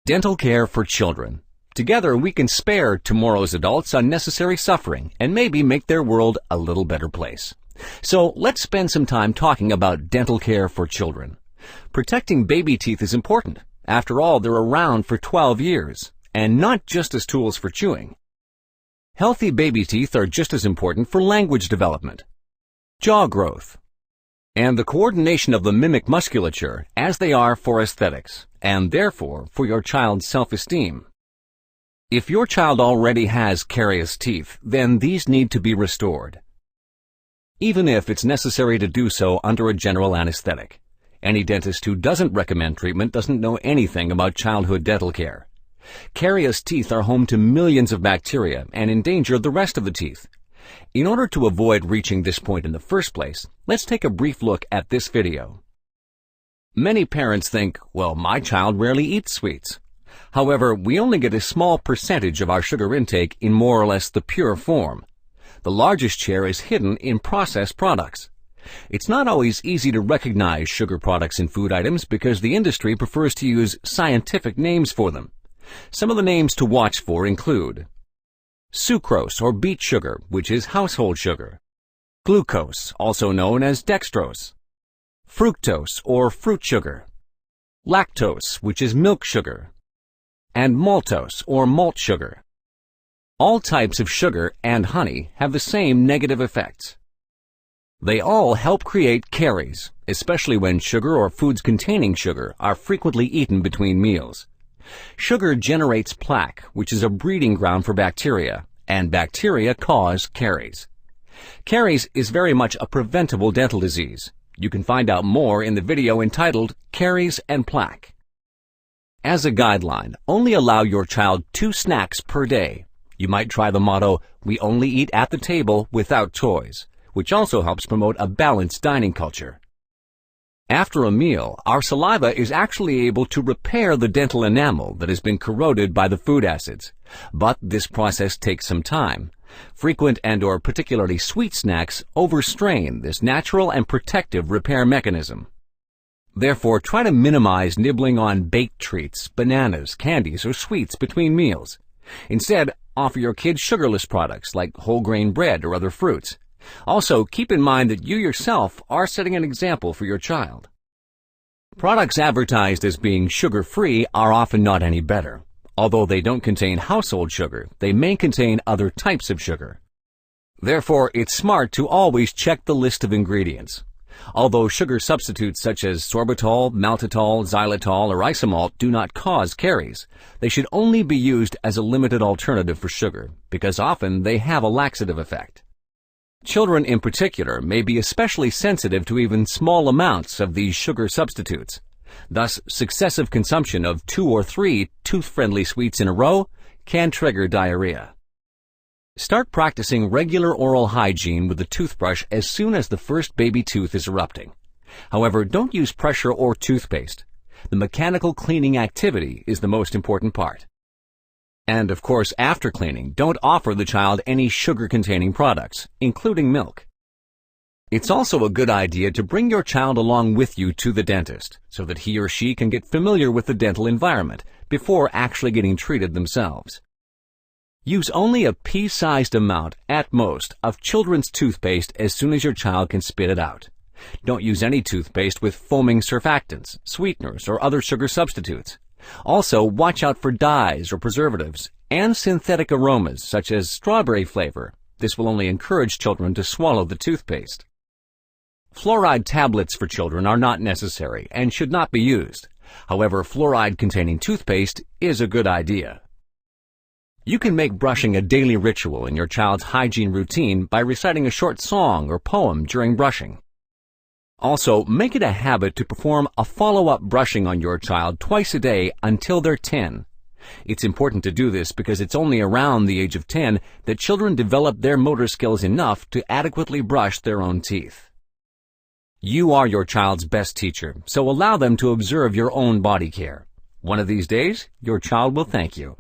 Dental care for children. Together we can spare tomorrow's adults unnecessary suffering and maybe make their world a little better place. So let's spend some time talking about dental care for children. Protecting baby teeth is important. After all, they're around for 12 years, and not just as tools for chewing. Healthy baby teeth are just as important for language development, jaw growth, and the coordination of the mimic musculature as they are for aesthetics, and therefore for your child's self-esteem. If your child already has carious teeth, then these need to be restored, even if it's necessary to do so under a general anesthetic. Any dentist who doesn't recommend treatment doesn't know anything about childhood dental care. Carious teeth are home to millions of bacteria and endanger the rest of the teeth. In order to avoid reaching this point in the first place, let's take a brief look at this video. Many parents think, well, my child rarely eats sweets. However, we only get a small percentage of our sugar intake in more or less the pure form. The largest share is hidden in processed products. It's not always easy to recognize sugar products in food items because the industry prefers to use scientific names for them. Some of the names to watch for include sucrose or beet sugar, which is household sugar, glucose, also known as dextrose, fructose or fruit sugar, lactose, which is milk sugar, and maltose or malt sugar. All types of sugar and honey have the same negative effects. They all help create caries, especially when sugar or foods containing sugar are frequently eaten between meals. Sugar generates plaque, which is a breeding ground for bacteria, and bacteria cause caries. Caries is very much a preventable dental disease. You can find out more in the video entitled Caries and Plaque. As a guideline, only allow your child 2 snacks per day. You might try the motto, "We only eat at the table without toys," which also helps promote a balanced dining culture. After a meal, our saliva is actually able to repair the dental enamel that has been corroded by the food acids. But this process takes some time. Frequent and/or particularly sweet snacks overstrain this natural and protective repair mechanism. Therefore, try to minimize nibbling on baked treats, bananas, candies, or sweets between meals. Instead, offer your kids sugarless products like whole grain bread or other fruits. Also, keep in mind that you yourself are setting an example for your child. Products advertised as being sugar-free are often not any better. Although they don't contain household sugar, they may contain other types of sugar. Therefore, it's smart to always check the list of ingredients. Although sugar substitutes such as sorbitol, maltitol, xylitol, or isomalt do not cause caries, they should only be used as a limited alternative for sugar, because often they have a laxative effect. Children in particular may be especially sensitive to even small amounts of these sugar substitutes. Thus, successive consumption of 2 or 3 tooth-friendly sweets in a row can trigger diarrhea. Start practicing regular oral hygiene with the toothbrush as soon as the first baby tooth is erupting. However, don't use pressure or toothpaste. The mechanical cleaning activity is the most important part. And of course, after cleaning, don't offer the child any sugar-containing products, including milk. It's also a good idea to bring your child along with you to the dentist, so that he or she can get familiar with the dental environment before actually getting treated themselves. Use only a pea-sized amount, at most, of children's toothpaste as soon as your child can spit it out. Don't use any toothpaste with foaming surfactants, sweeteners, or other sugar substitutes. Also, watch out for dyes or preservatives and synthetic aromas such as strawberry flavor. This will only encourage children to swallow the toothpaste. Fluoride tablets for children are not necessary and should not be used. However, fluoride-containing toothpaste is a good idea. You can make brushing a daily ritual in your child's hygiene routine by reciting a short song or poem during brushing. Also, make it a habit to perform a follow-up brushing on your child twice a day until they're 10. It's important to do this because it's only around the age of 10 that children develop their motor skills enough to adequately brush their own teeth. You are your child's best teacher, so allow them to observe your own body care. One of these days, your child will thank you.